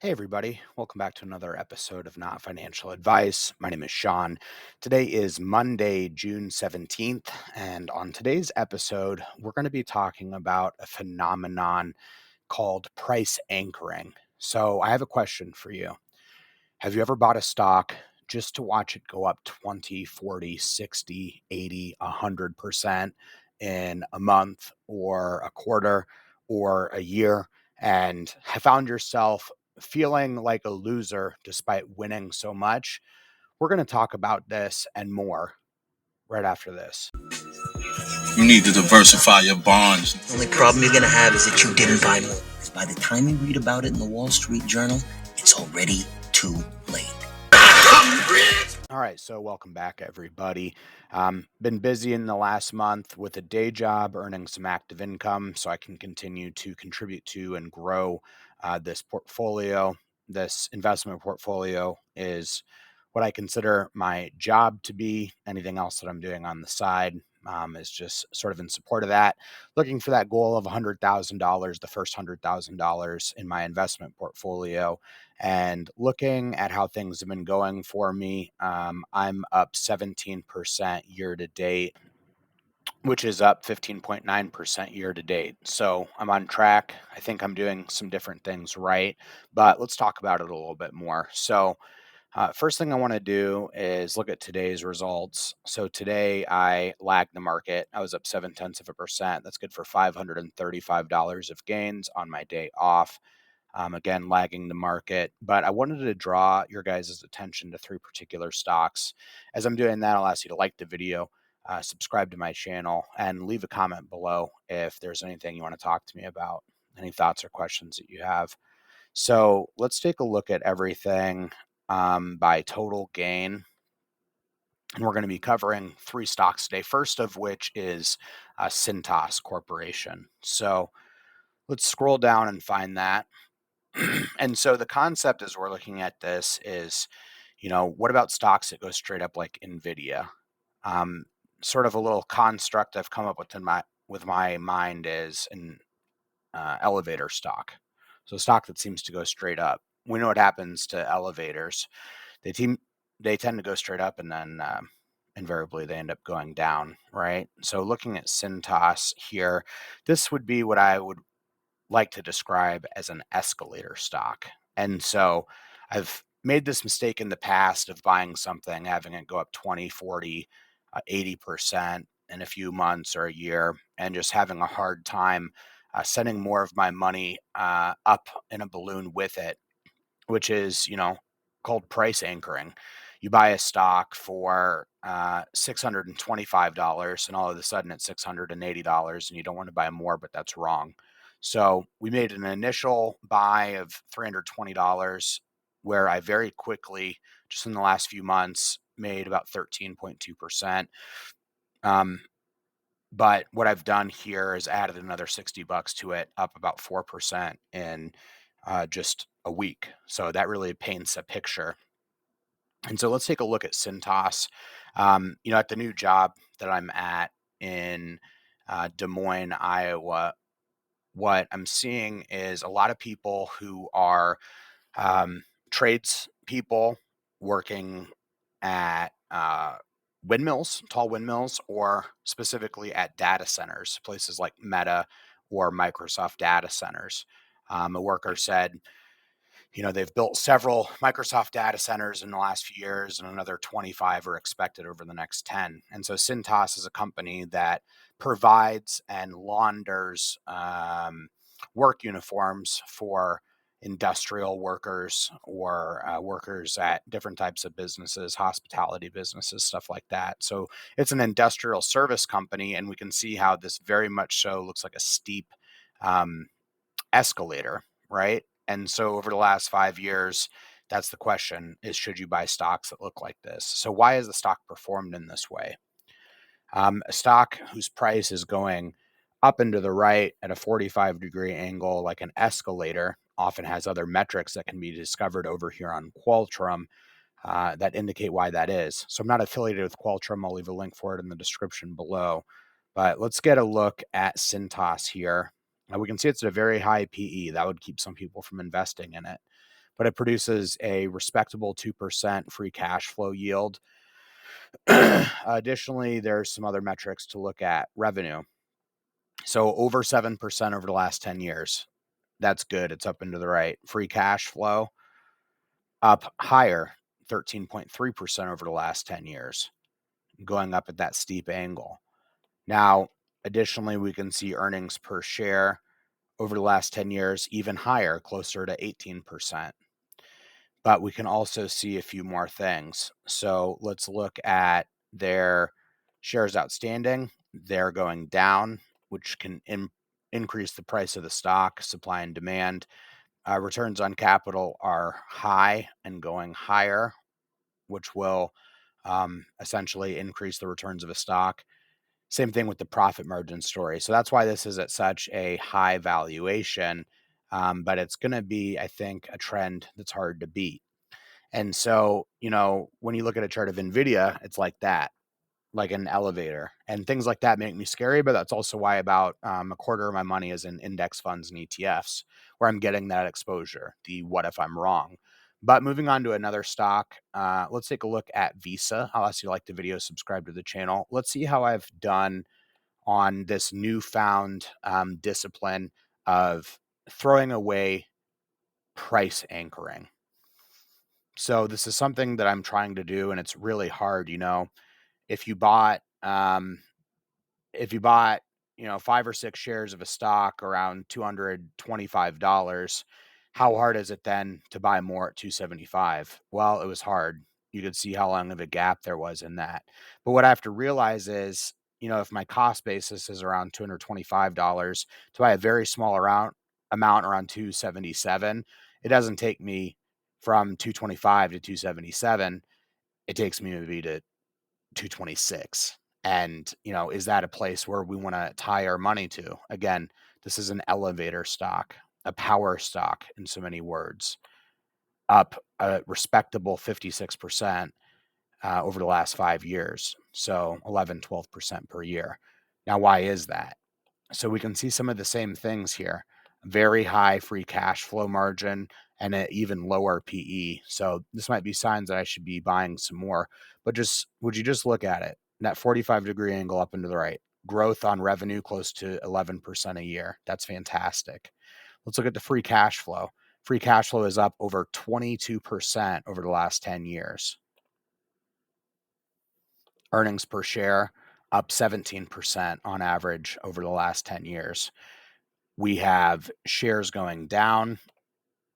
Hey, everybody. Welcome back to another episode of Not Financial Advice. My name is Sean. Today is Monday, June 17th. And on today's episode, we're going to be talking about a phenomenon called price anchoring. So, I have a question for you. Have you ever bought a stock just to watch it go up 20, 40, 60, 80, 100% in a month or a quarter or a year and have found yourself feeling like a loser despite winning so much? We're going to talk about this and more right after this. You need to diversify your bonds. The only problem you're going to have is that you didn't buy more. Because by the time you read about it in the Wall Street Journal, it's already too late. All right, so welcome back, everybody. Been busy in the last month with a day job, earning some active income so I can continue to contribute to and grow this portfolio. This investment portfolio is what I consider my job to be. Anything else that I'm doing on the side is just sort of in support of that. Looking for that goal of $100,000, the first $100,000 in my investment portfolio, and looking at how things have been going for me. I'm up 17% year to date, which is up 15.9% year to date. So I'm on track. I think I'm doing some different things right, but let's talk about it a little bit more. So, first thing I want to do is look at today's results. So today I lagged the market. I was up 0.7%. That's good for $535 of gains on my day off. Again, lagging the market. But I wanted to draw your guys' attention to three particular stocks. As I'm doing that, I'll ask you to like the video, subscribe to my channel, and leave a comment below if there's anything you want to talk to me about, any thoughts or questions that you have. So let's take a look at everything by total gain. And we're going to be covering three stocks today, first of which is Cintas Corporation. So let's scroll down and find that. And so the concept as we're looking at this is, what about stocks that go straight up like Nvidia? Um, Sort of a little construct I've come up with my mind is an elevator stock. So a stock that seems to go straight up. We know what happens to elevators. They team they tend to go straight up, and then invariably they end up going down, right? So looking at Cintas here, this would be what I would like to describe as an escalator stock. And so I've made this mistake in the past of buying something, having it go up 20, 40, 80% in a few months or a year, and just having a hard time sending more of my money up in a balloon with it, which is, called price anchoring. You buy a stock for $625, and all of a sudden it's $680, and you don't want to buy more, but that's wrong. So we made an initial buy of $320, where I very quickly, just in the last few months, made about 13.2%. But what I've done here is added another $60 to it, up about 4% in just a week. So that really paints a picture. And so let's take a look at Cintas. At the new job that I'm at in Des Moines, Iowa, what I'm seeing is a lot of people who are trades people working at windmills, tall windmills, or specifically at data centers, places like Meta or Microsoft data centers. A worker said, they've built several Microsoft data centers in the last few years, and another 25 are expected over the next 10. And so Cintas is a company that provides and launders work uniforms for industrial workers or workers at different types of businesses, hospitality businesses, stuff like that. So it's an industrial service company, and we can see how this very much so looks like a steep escalator, right? And so over the last 5 years, that's the question, is should you buy stocks that look like this? So why has the stock performed in this way? A stock whose price is going up and to the right at a 45-degree angle, like an escalator, often has other metrics that can be discovered over here on Qualtrum that indicate why that is. So I'm not affiliated with Qualtrum. I'll leave a link for it in the description below. But let's get a look at Cintas here. Now we can see it's at a very high PE. That would keep some people from investing in it. but it produces a respectable 2% free cash flow yield. Additionally, there's some other metrics to look at. Revenue. So over 7% over the last 10 years. That's good. It's up and to the right. Free cash flow up higher, 13.3% over the last 10 years, going up at that steep angle. Now, additionally, we can see earnings per share over the last 10 years even higher, closer to 18%. But we can also see a few more things. So let's look at their shares outstanding. They're going down, which can increase the price of the stock, supply and demand. Returns on capital are high and going higher, which will essentially increase the returns of a stock. Same thing with the profit margin story. So that's why this is at such a high valuation. But it's going to be, I think, a trend that's hard to beat. And so, when you look at a chart of NVIDIA, it's like that, like an elevator, and things like that make me scary. But that's also why about a quarter of my money is in index funds and ETFs, where I'm getting that exposure. The what if I'm wrong? But moving on to another stock, let's take a look at Visa. I'll ask you to like the video, subscribe to the channel. Let's see how I've done on this newfound discipline of throwing away price anchoring. So this is something that I'm trying to do, and it's really hard. If you bought if you bought 5 or 6 shares of a stock around $225, how hard is it then to buy more at 275? Well, it was hard. You could see how long of a gap there was in that. But what I have to realize is, if my cost basis is around $225 to buy a very small amount around 277, it doesn't take me from 225 to 277. It takes me maybe to 226. And, is that a place where we want to tie our money to? Again, this is an elevator stock, a power stock in so many words, up a respectable 56% over the last 5 years. So 11, 12% per year. Now, why is that? So we can see some of the same things here. Very high free cash flow margin and an even lower PE. So this might be signs that I should be buying some more. But would you just look at it? That 45-degree angle up and to the right. Growth on revenue close to 11% a year. That's fantastic. Let's look at the free cash flow. Free cash flow is up over 22% over the last 10 years. Earnings per share up 17% on average over the last 10 years. We have shares going down,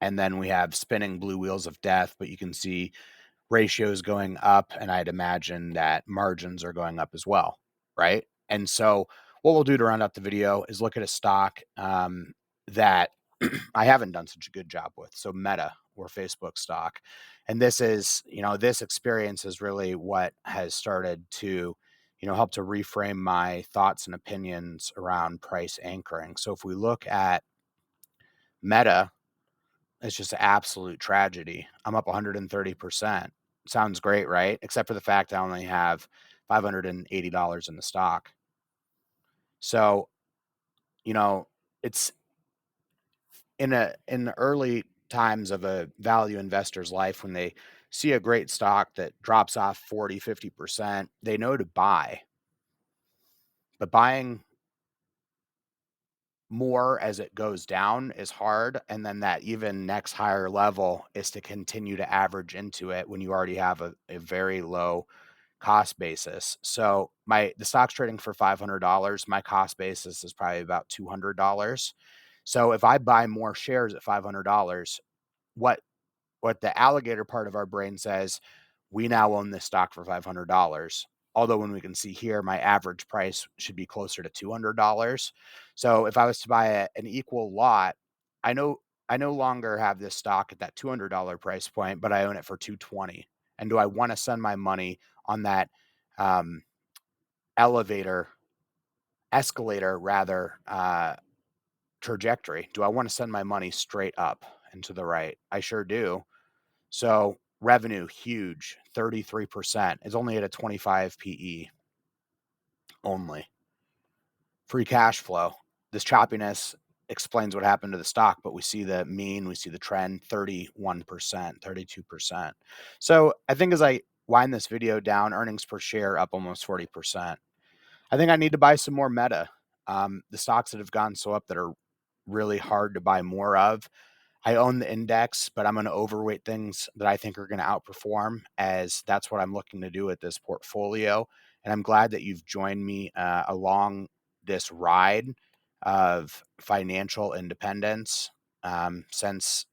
and then we have spinning blue wheels of death, but you can see ratios going up, and I'd imagine that margins are going up as well, right? And so what we'll do to round out the video is look at a stock that I haven't done such a good job with. So Meta, or Facebook stock. And this experience is really what has started to, help to reframe my thoughts and opinions around price anchoring. So if we look at Meta, it's just an absolute tragedy. I'm up 130%. Sounds great, right? Except for the fact I only have $580 in the stock. So, it's in the early times of a value investor's life, when they see a great stock that drops off 40, 50%, they know to buy. But buying more as it goes down is hard. And then that even next higher level is to continue to average into it when you already have a very low cost basis. So the stock's trading for $500. My cost basis is probably about $200. So if I buy more shares at $500, what the alligator part of our brain says, we now own this stock for $500. Although when we can see here, my average price should be closer to $200. So if I was to buy an equal lot, I no longer have this stock at that $200 price point, but I own it for $220. And do I want to send my money on that escalator rather, trajectory? Do I want to send my money straight up and to the right? I sure do. So revenue, huge, 33%. It's only at a 25 PE only. Free cash flow. This choppiness explains what happened to the stock, but we see the mean, we see the trend, 31%, 32%. So I think as I wind this video down, earnings per share up almost 40%. I think I need to buy some more Meta. The stocks that have gone so up that are really hard to buy more of. I own the index, but I'm going to overweight things that I think are going to outperform, as that's what I'm looking to do with this portfolio. And I'm glad that you've joined me along this ride of financial independence since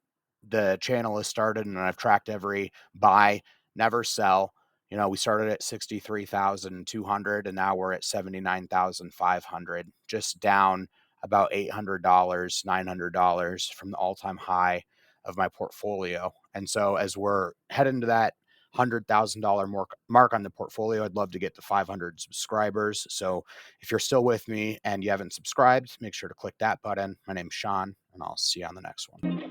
the channel has started, and I've tracked every buy, never sell. You know, we started at 63,200 and now we're at 79,500, just down about $800, $900 from the all-time high of my portfolio. And so as we're heading to that $100,000 mark on the portfolio, I'd love to get to 500 subscribers. So if you're still with me and you haven't subscribed, make sure to click that button. My name's Sean, and I'll see you on the next one.